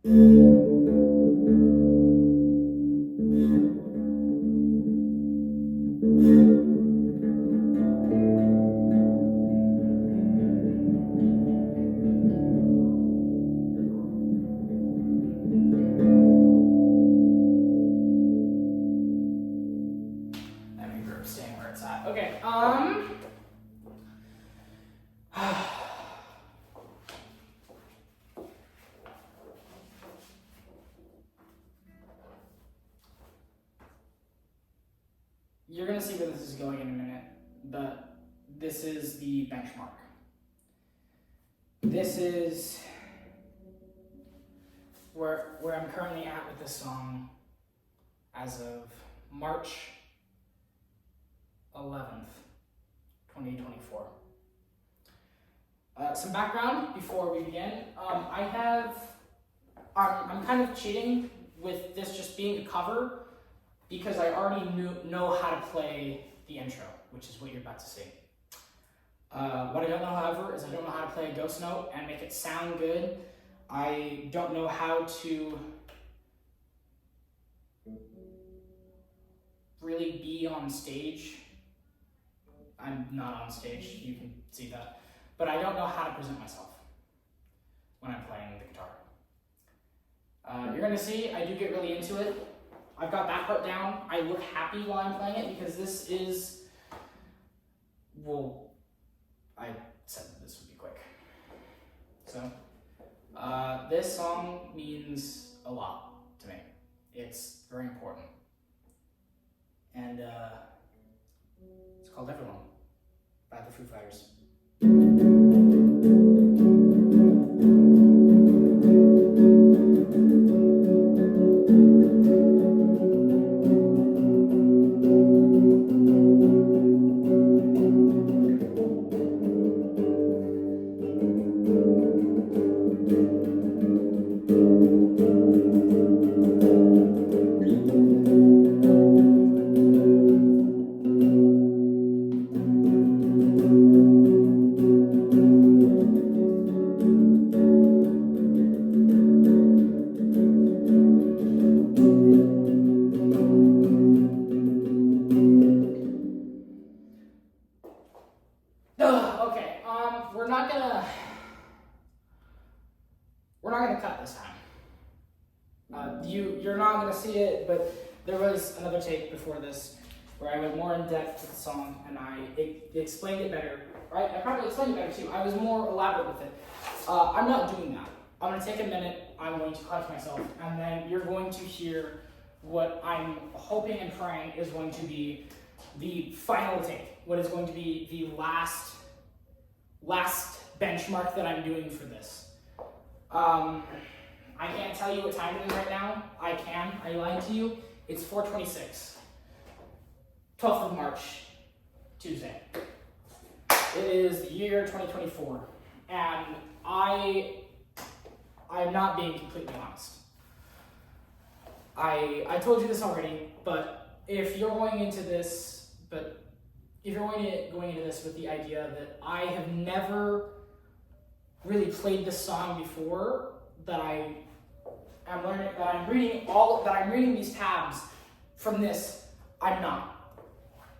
Staying where it's at. Okay, you're gonna see where this is going in a minute, but this is the benchmark. This is where I'm currently at with this song as of March 11th, 2024. Some background before we begin. I'm kind of cheating with this just being a cover because I already know how to play the intro, which is what you're about to see. What I don't know, however, is I don't know how to play a ghost note and make it sound good. I don't know how to really be on stage. I'm not on stage, you can see that. But I don't know how to present myself when I'm playing the guitar. You're gonna see, I do get really into it. I've got that part down. I look happy while I'm playing it because this is, well, I said that this would be quick. So, this song means a lot to me. It's very important. And it's called Everlong by the Foo Fighters. Okay, we're not gonna cut this time. You're not gonna see it, but there was another take before this where I went more in depth with the song and I explained it better. Right? I probably explained it better too. I was more elaborate with it. I'm not doing that. I'm gonna take a minute. I'm going to collect myself, and then you're going to hear what I'm hoping and praying is going to be the final take. What is going to be the last benchmark that I'm doing for this. I can't tell you what time it is right now. I can. Are you lying to you? It's 4:26. 12th of March, Tuesday. It is the year 2024, and I'm not being completely honest. I told you this already, but if you're going into this with the idea that I have never really played this song before, that I'm reading these tabs from this, I'm not.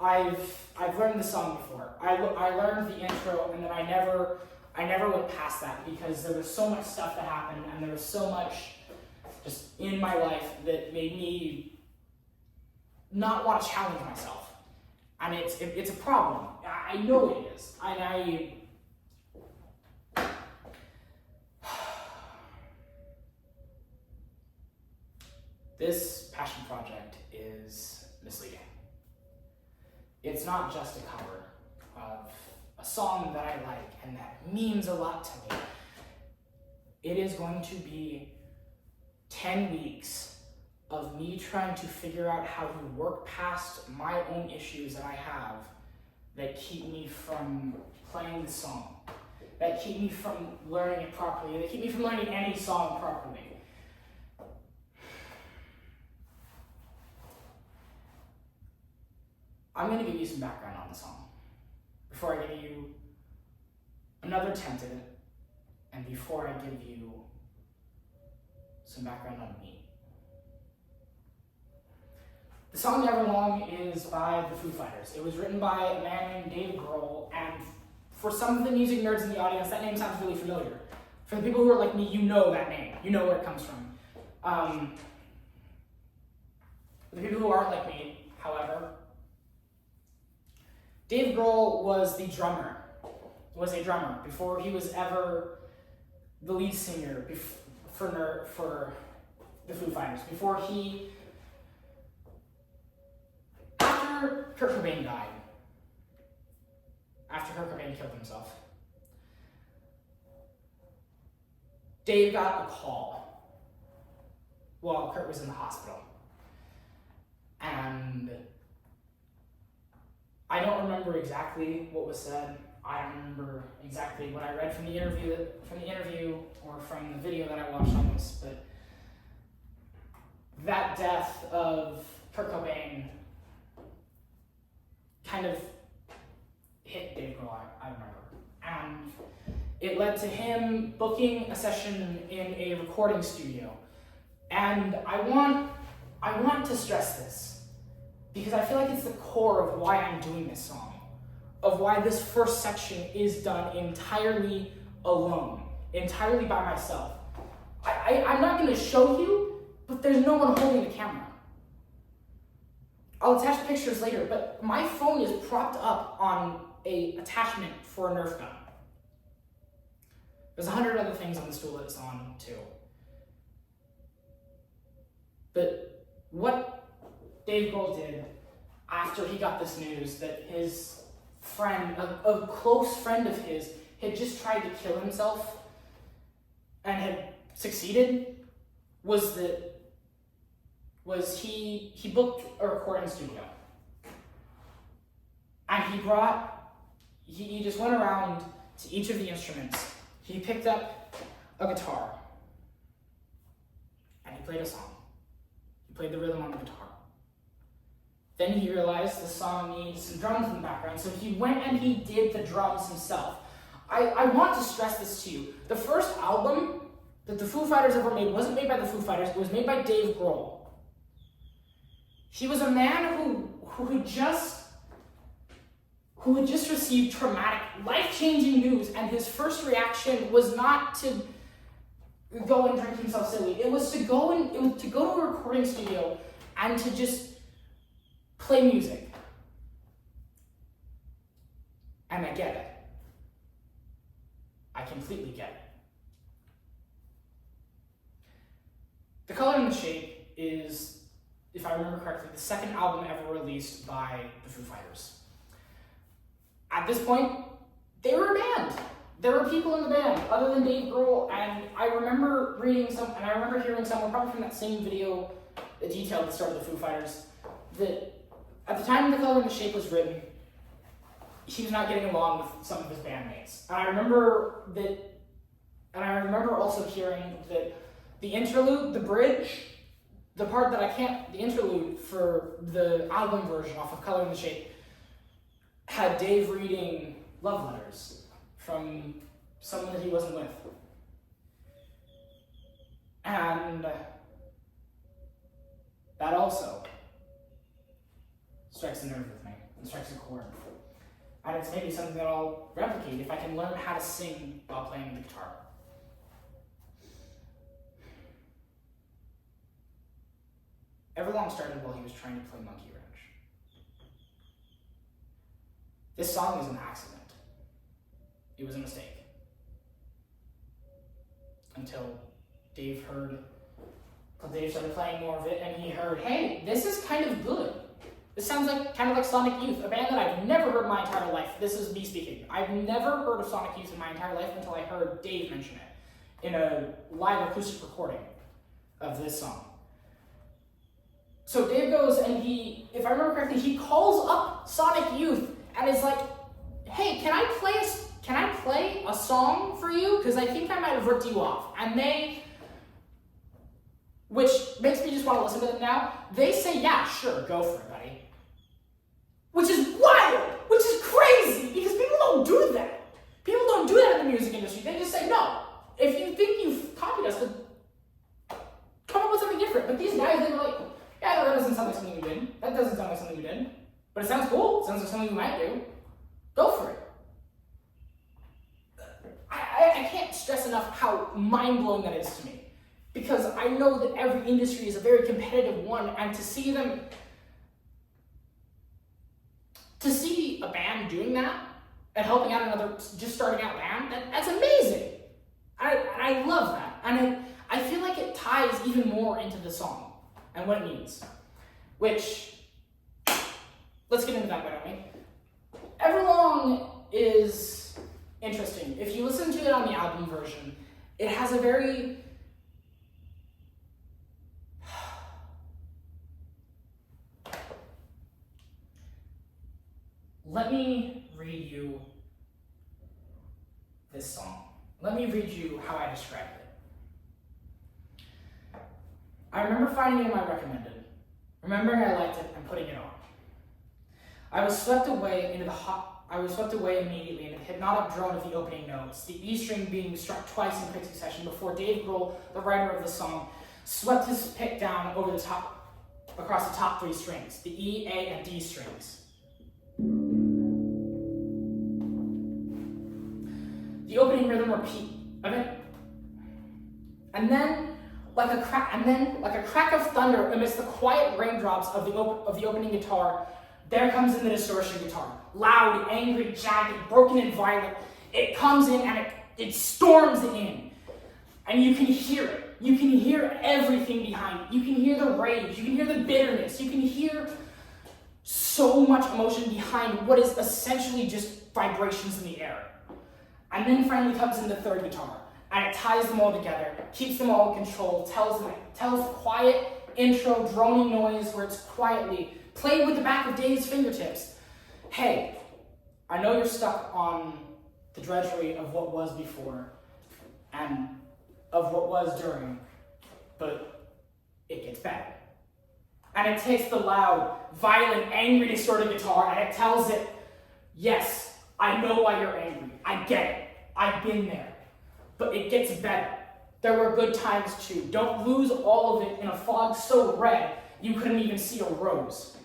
I've learned the song before. I learned the intro, and then I never went past that because there was so much stuff that happened, and there was so much just in my life that made me not want to challenge myself. And it's a problem. I know it is. This passion project is misleading. It's not just a cover of a song that I like and that means a lot to me. It is going to be 10 weeks of me trying to figure out how to work past my own issues that I have that keep me from playing the song, that keep me from learning it properly, that keep me from learning any song properly. I'm going to give you some background on the song before I give you another attempt at it, and before I give you some background on me. The song Everlong is by the Foo Fighters. It was written by a man named Dave Grohl, and for some of the music nerds in the audience, that name sounds really familiar. For the people who are like me, you know that name. You know where it comes from. For the people who aren't like me, however, Dave Grohl was a drummer before he was ever the lead singer for the Foo Fighters. After Kurt Cobain died, after Kurt Cobain killed himself, Dave got a call while Kurt was in the hospital. And I don't remember exactly what was said. I don't remember exactly what I read from the interview or from the video that I watched on this, but that death of Kurt Cobain kind of hit Dave Grohl, I remember. And it led to him booking a session in a recording studio. And I want to stress this, because I feel like it's the core of why I'm doing this song, of why this first section is done entirely alone, entirely by myself. I'm not going to show you, but there's no one holding the camera. I'll attach pictures later, but my phone is propped up on an attachment for a Nerf gun. There's 100 other things on the stool that it's on, too. But what Dave Grohl did after he got this news that his friend, a close friend of his, had just tried to kill himself and had succeeded, was he booked a recording studio. And he just went around to each of the instruments. He picked up a guitar and he played a song. He played the rhythm on the guitar. Then he realized the song needs some drums in the background, so he went and he did the drums himself. I want to stress this to you. The first album that the Foo Fighters ever made wasn't made by the Foo Fighters, it was made by Dave Grohl. He was a man who had just received traumatic, life-changing news, and his first reaction was not to go and drink himself silly. It was to go to a recording studio and to just play music. And I get it. I completely get it. The Color and the Shape is, if I remember correctly, the second album ever released by the Foo Fighters. At this point, they were a band. There were people in the band other than Dave Grohl, and I remember hearing somewhere, probably from that same video that detailed the start of the Foo Fighters, that at the time The Color and the Shape was written, he was not getting along with some of his bandmates. And I remember also hearing that the interlude, the bridge, the interlude for the album version off of Color and the Shape had Dave reading love letters from someone that he wasn't with. And that also strikes a nerve with me, and strikes a chord. And it's maybe something that I'll replicate if I can learn how to sing while playing the guitar. Everlong started while he was trying to play Monkey Wrench. This song is an accident. It was a mistake. Until Dave started playing more of it, and he heard, hey, this is kind of good. This sounds kind of like Sonic Youth, a band that I've never heard in my entire life. This is me speaking. I've never heard of Sonic Youth in my entire life until I heard Dave mention it in a live acoustic recording of this song. So Dave goes and if I remember correctly, he calls up Sonic Youth and is like, hey, can I play a song for you? Because I think I might have ripped you off. And which makes me just want to listen to them now, they say, yeah, sure, go for it, buddy. Which is wild, which is crazy, because people don't do that. People don't do that in the music industry. They just say, no, if you think you've copied us, then guys that were like, yeah, no, that doesn't sound like something we did. That doesn't sound like something we did. But it sounds cool. It sounds like something we might do. Go for it. I can't stress enough how mind-blowing that is to me. Because I know that every industry is a very competitive one, and to see a band doing that and helping out another just starting out band, that's amazing. I love that. And I feel like it ties even more into the song and what it means. Which, let's get into that, why don't we? Everlong is interesting. If you listen to it on the album version, it has a very... Let me read you this song. Let me read you how I described it. I remember finding it in my recommended, remembering I liked it and putting it on. I was swept away immediately into the hypnotic drone of the opening notes, the E string being struck twice in quick succession before Dave Grohl, the writer of the song, swept his pick down across the top three strings, the E, A, and D strings. The opening rhythm repeat of it, and then like a crack of thunder amidst the quiet raindrops of the opening guitar, there comes in the distortion guitar, loud, angry, jagged, broken, and violent. It comes in and it storms in, and you can hear it. You can hear everything behind it. You can hear the rage. You can hear the bitterness. You can hear so much emotion behind what is essentially just vibrations in the air. And then finally comes in the third guitar, and it ties them all together, keeps them all in control, tells quiet intro droning noise where it's quietly played with the back of Dave's fingertips. Hey, I know you're stuck on the drudgery of what was before and of what was during, but it gets better. And it takes the loud, violent, angry, distorted guitar, and it tells it, yes, I know why you're angry. I get it. I've been there. But it gets better. There were good times too. Don't lose all of it in a fog so red you couldn't even see a rose.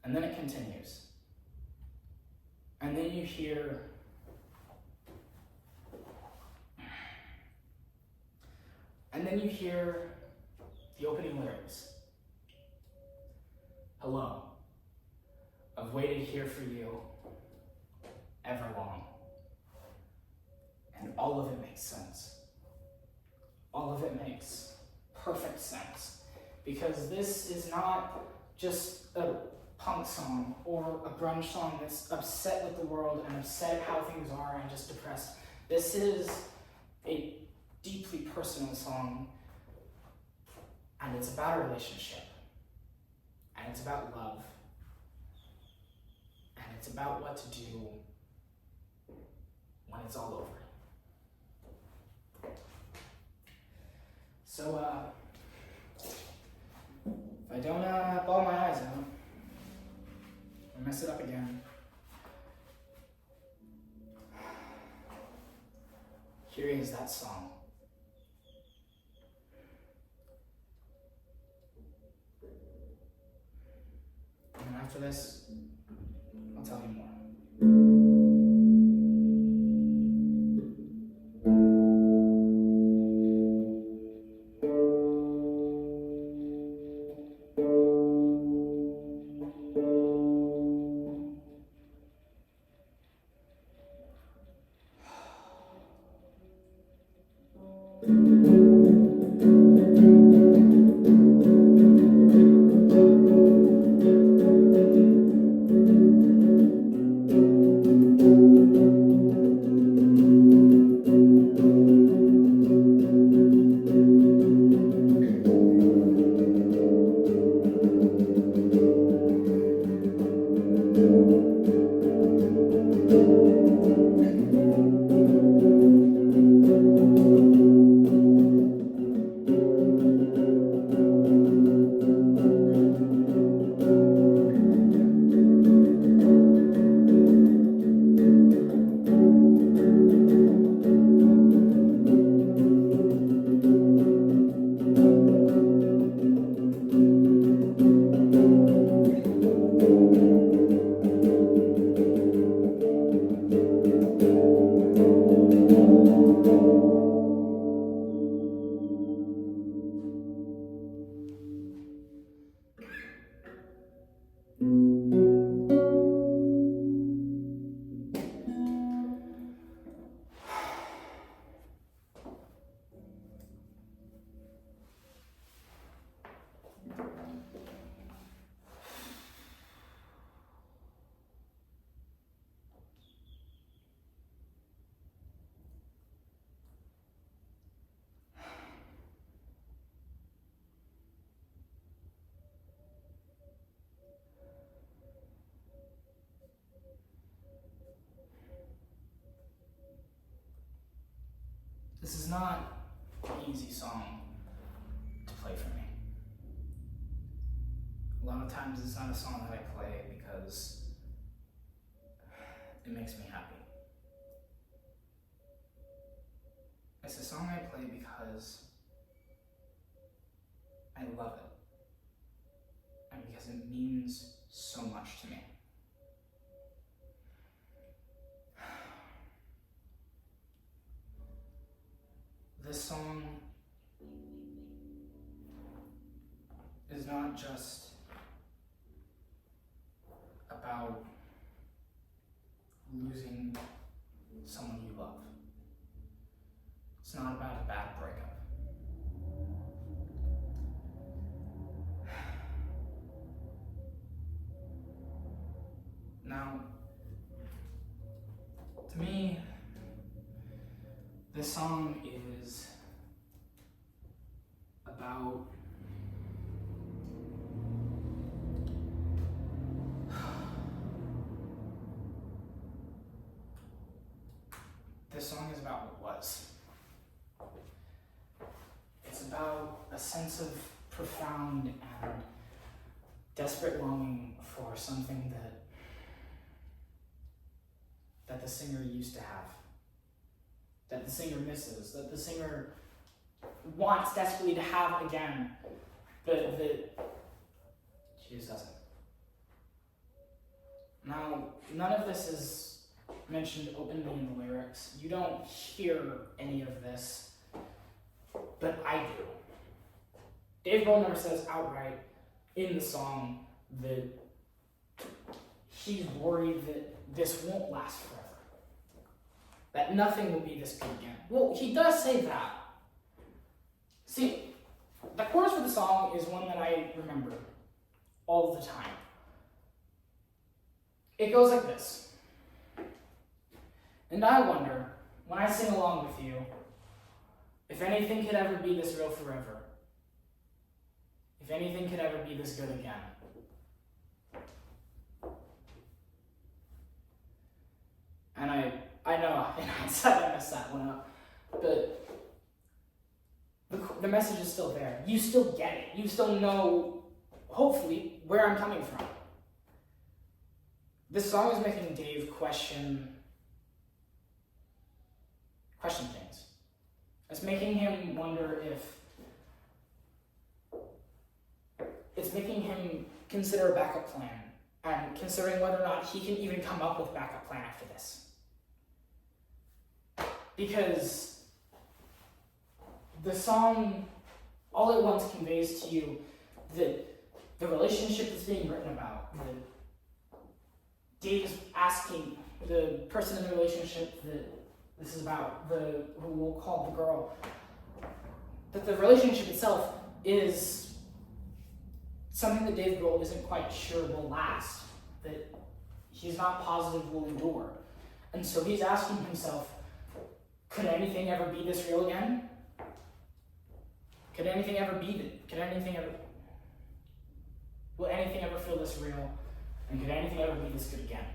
And then it continues. And then you hear the opening lyrics. Hello. I've waited here for you, Everlong. And all of it makes sense. All of it makes perfect sense. Because this is not just a punk song or a grunge song that's upset with the world and upset at how things are and just depressed. This is a deeply personal song, and it's about a relationship, and it's about love. It's about what to do when it's all over. So, if I don't bawl my eyes out or mess it up again, here is that song. And after this, I'll tell you more. is not an easy song to play for me. A lot of times it's not a song that I play because it makes me happy. It's a song I play because I love it. And because it means so much to me. This song is not just about losing someone you love. It's not about a bad breakup. Now, to me, this song is about what was. It's about a sense of profound and desperate longing for something that the singer used to have, that the singer misses, that the singer wants desperately to have again, but that she just doesn't. Now, none of this is mentioned openly in the lyrics. You don't hear any of this, but I do. Dave Grohl never says outright in the song that he's worried that this won't last forever, that nothing will be this good again. Well, he does say that. See, the chorus for the song is one that I remember all the time. It goes like this. And I wonder, when I sing along with you, if anything could ever be this real forever, if anything could ever be this good again. And I know, in hindsight, I messed that one up, but the message is still there. You still get it. You still know, hopefully, where I'm coming from. This song is making Dave question things. It's making him wonder it's making him consider a backup plan, and considering whether or not he can even come up with a backup plan after this. Because the song, all at once conveys to you that the relationship that's being written about, that Dave is asking the person in the relationship that this is about, who we'll call the girl, that the relationship itself is something that Dave Grohl isn't quite sure will last, that he's not positive will endure. And so he's asking himself, could anything ever be this real again? Will anything ever feel this real? And could anything ever be this good again?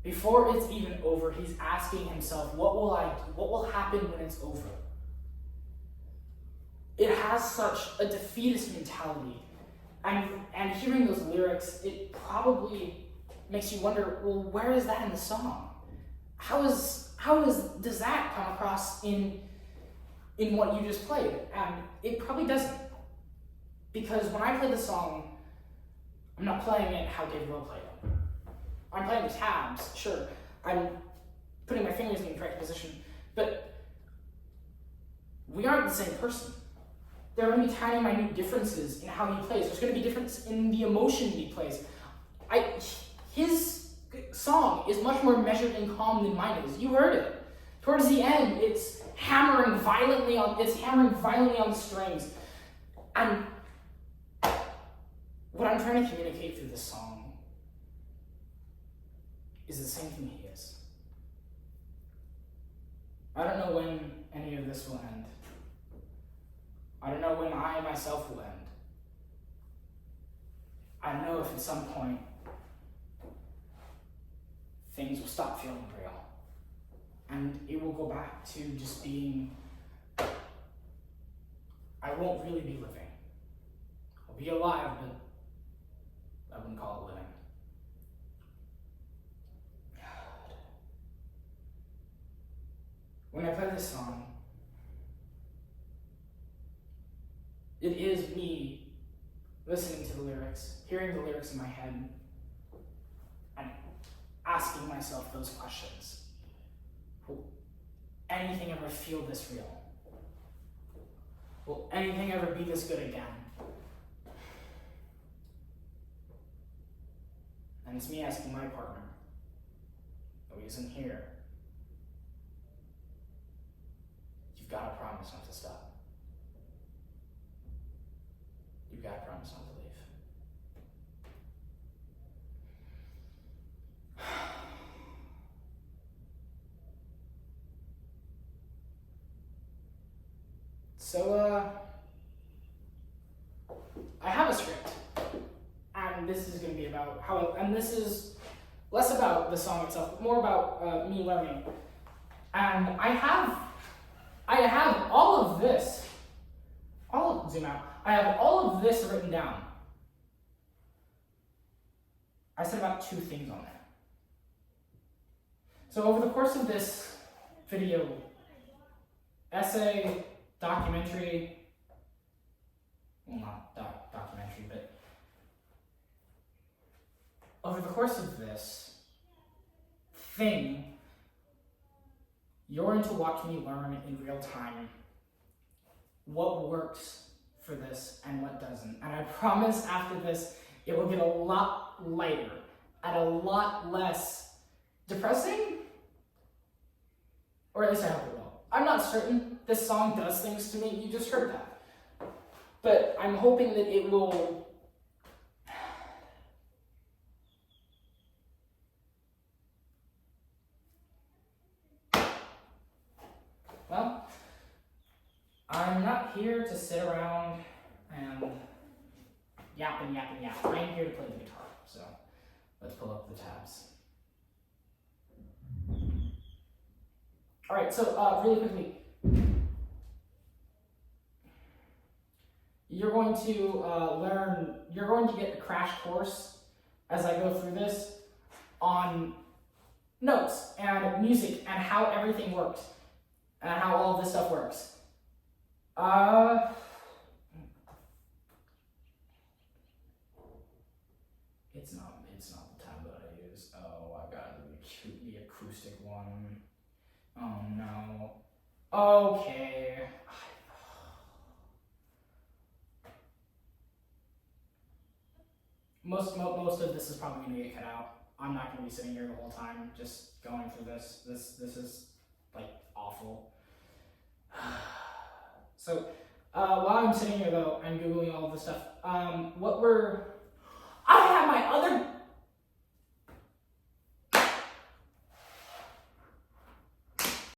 Before it's even over, he's asking himself, what will happen when it's over? It has such a defeatist mentality. And hearing those lyrics, it probably makes you wonder, well, where is that in the song? How does that come across in what you just played? And it probably doesn't. Because when I play the song, I'm not playing it how Dave Grohl played it. I'm playing the tabs, sure. I'm putting my fingers in the correct position, but we aren't the same person. There are going to be tiny, minute differences in how he plays. There's going to be difference in the emotion he plays. His song is much more measured and calm than mine is. You heard it. Towards the end, it's hammering violently on the strings. And what I'm trying to communicate through this song is the same thing he is. I don't know when any of this will end. I don't know when I myself will end. I know if at some point things will stop feeling real. And it will go back to just being, I won't really be living. I'll be alive, but I wouldn't call it living. God. When I play this song, it is me listening to the lyrics, hearing the lyrics in my head, and asking myself those questions. Will anything ever feel this real? Will anything ever be this good again? And it's me asking my partner, though he isn't here, you've got to promise not to stop. You've got to promise not to leave. So, I have a script, and this is going to be about how, and this is less about the song itself, but more about me learning. And I have all of this, zoom out, I have all of this written down. I said about 2 things on there. So over the course of this video, essay, documentary, well, not documentary, but over the course of this thing, you're going to watch me learn in real time what works for this and what doesn't. And I promise after this, it will get a lot lighter and a lot less depressing, or at least I hope it will. I'm not certain. This song does things to me, you just heard that. But I'm hoping that it will well, I'm not here to sit around and yap. I am here to play the guitar, so let's pull up the tabs. All right, so really quickly, you're going to get a crash course as I go through this on notes and music and how everything works and how all of this stuff works. It's not the tab that I use. Oh, I got the acoustic one. Oh no. Okay. Most of this is probably going to get cut out. I'm not going to be sitting here the whole time just going through this. This is like awful. So while I'm sitting here though and Googling all of this stuff, I have my other